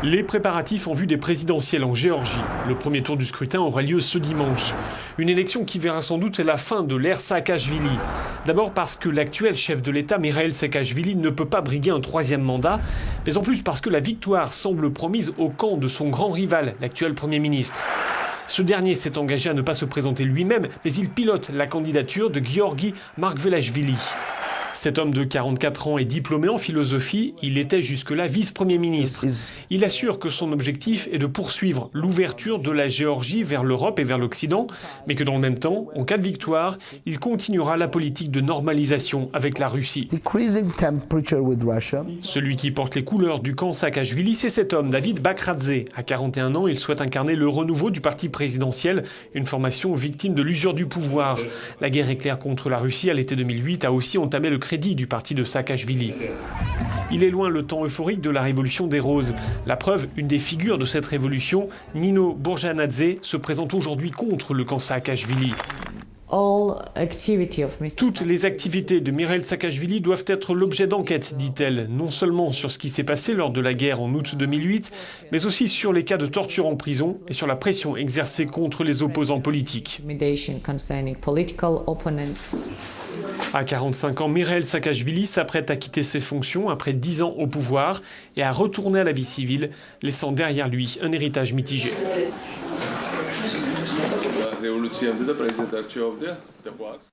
Les préparatifs en vue des présidentielles en Géorgie. Le premier tour du scrutin aura lieu ce dimanche. Une élection qui verra sans doute la fin de l'ère Saakashvili. D'abord parce que l'actuel chef de l'État, Mikhail Saakashvili, ne peut pas briguer un troisième mandat, mais en plus parce que la victoire semble promise au camp de son grand rival, l'actuel Premier ministre. Ce dernier s'est engagé à ne pas se présenter lui-même, mais il pilote la candidature de Giorgi Margvelashvili. Cet homme de 44 ans est diplômé en philosophie, il était jusque-là vice-premier ministre. Il assure que son objectif est de poursuivre l'ouverture de la Géorgie vers l'Europe et vers l'Occident, mais que dans le même temps, en cas de victoire, il continuera la politique de normalisation avec la Russie. Celui qui porte les couleurs du camp Saakashvili, c'est cet homme, David Bakradze. À 41 ans, il souhaite incarner le renouveau du parti présidentiel, une formation victime de l'usure du pouvoir. La guerre éclair contre la Russie à l'été 2008 a aussi entamé le crédit du parti de Saakashvili. Il est loin le temps euphorique de la révolution des roses. La preuve, une des figures de cette révolution, Nino Burjanadze, se présente aujourd'hui contre le camp Saakashvili. Toutes les activités de Mikhail Saakashvili doivent être l'objet d'enquête, dit-elle, non seulement sur ce qui s'est passé lors de la guerre en août 2008, mais aussi sur les cas de torture en prison et sur la pression exercée contre les opposants politiques. À 45 ans, Mikhail Saakashvili s'apprête à quitter ses fonctions après 10 ans au pouvoir et à retourner à la vie civile, laissant derrière lui un héritage mitigé.